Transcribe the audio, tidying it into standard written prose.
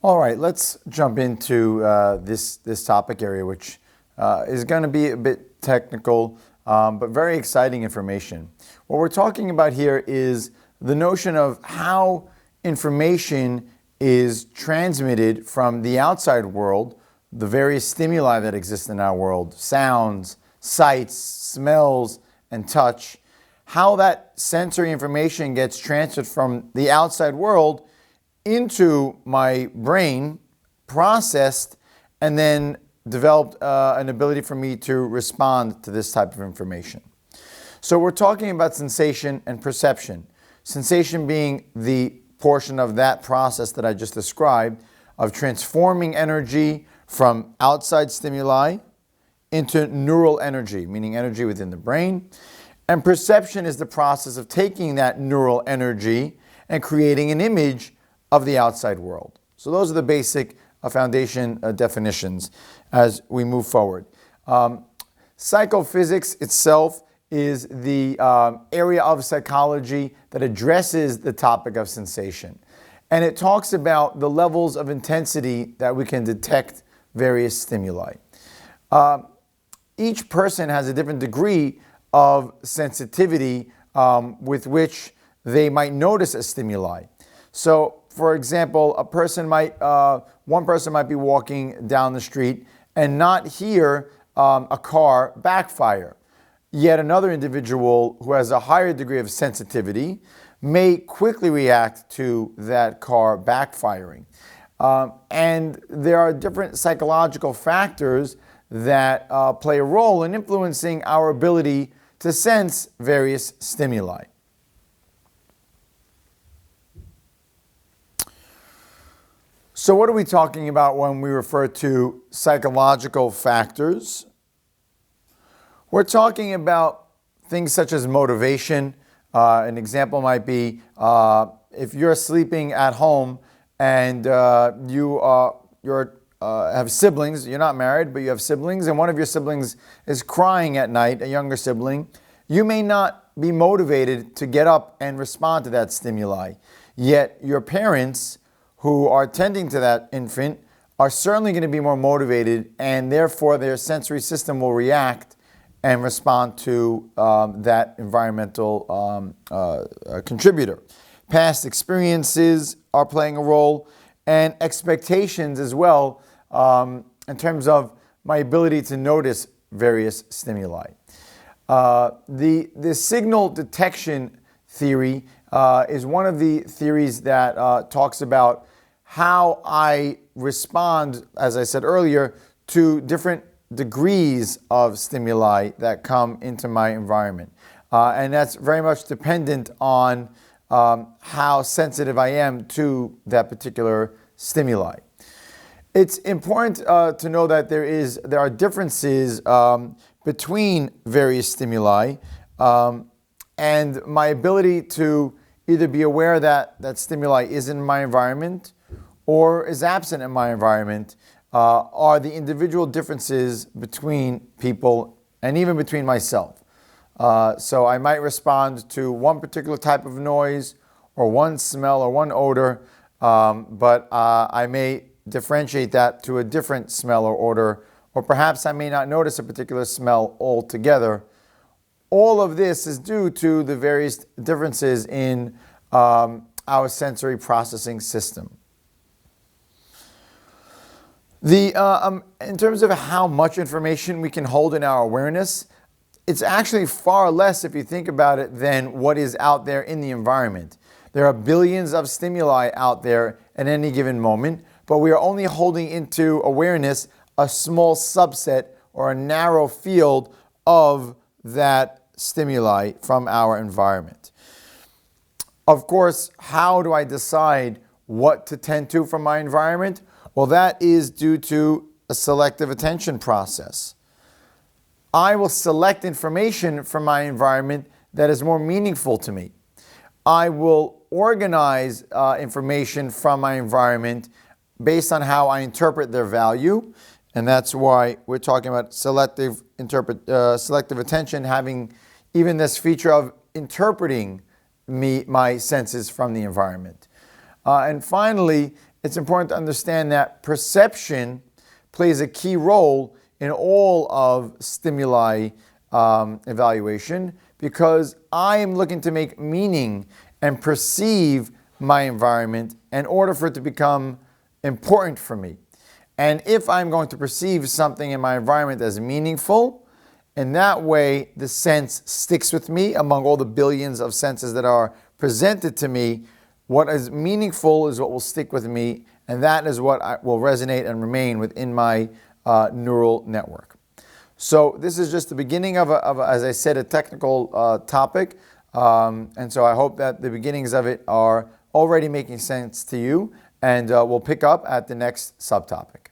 All right, let's jump into this topic area, which is going to be a bit technical, but very exciting information. What we're talking about here is the notion of how information is transmitted from the outside world, the various stimuli that exist in our world, sounds, sights, smells, and touch, how that sensory information gets transferred from the outside world into my brain, processed, and then developed an ability for me to respond to this type of information. So we're talking about sensation and perception. Sensation being the portion of that process that I just described of transforming energy from outside stimuli into neural energy, meaning energy within the brain. And perception is the process of taking that neural energy and creating an image of the outside world. So those are the basic foundation definitions as we move forward. Psychophysics itself is the area of psychology that addresses the topic of sensation. And it talks about the levels of intensity that we can detect various stimuli. Each person has a different degree of sensitivity with which they might notice a stimuli. So, for example, one person might be walking down the street and not hear a car backfire. Yet another individual who has a higher degree of sensitivity may quickly react to that car backfiring. And there are different psychological factors that play a role in influencing our ability to sense various stimuli. So what are we talking about when we refer to psychological factors? We're talking about things such as motivation. An example might be if you're sleeping at home and you have siblings, you're not married, but you have siblings, and one of your siblings is crying at night, a younger sibling, you may not be motivated to get up and respond to that stimuli. Yet your parents who are tending to that infant are certainly going to be more motivated, and therefore their sensory system will react and respond to that environmental contributor. Past experiences are playing a role, and expectations as well in terms of my ability to notice various stimuli. The signal detection theory is one of the theories that talks about how I respond, as I said earlier, to different degrees of stimuli that come into my environment. And that's very much dependent on how sensitive I am to that particular stimuli. It's important to know that there are differences between various stimuli, and my ability to either be aware that that stimuli is in my environment or is absent in my environment are the individual differences between people and even between myself. So I might respond to one particular type of noise or one smell or one odor, but I may differentiate that to a different smell or odor, or perhaps I may not notice a particular smell altogether. All of this is due to the various differences in our sensory processing system. In terms of how much information we can hold in our awareness, it's actually far less, if you think about it, than what is out there in the environment. There are billions of stimuli out there at any given moment, but we are only holding into awareness a small subset or a narrow field of that stimuli from our environment. Of course, how do I decide what to tend to from my environment? Well, that is due to a selective attention process. I will select information from my environment that is more meaningful to me. I will organize information from my environment based on how I interpret their value, and that's why we're talking about selective attention, having even this feature of interpreting my senses from the environment. And finally, it's important to understand that perception plays a key role in all of stimuli evaluation, because I am looking to make meaning and perceive my environment in order for it to become important for me. And if I'm going to perceive something in my environment as meaningful, in that way the sense sticks with me among all the billions of senses that are presented to me. What is meaningful is what will stick with me, and that is what will resonate and remain within my neural network. So this is just the beginning of, as I said, a technical topic. And so I hope that the beginnings of it are already making sense to you, and we'll pick up at the next subtopic.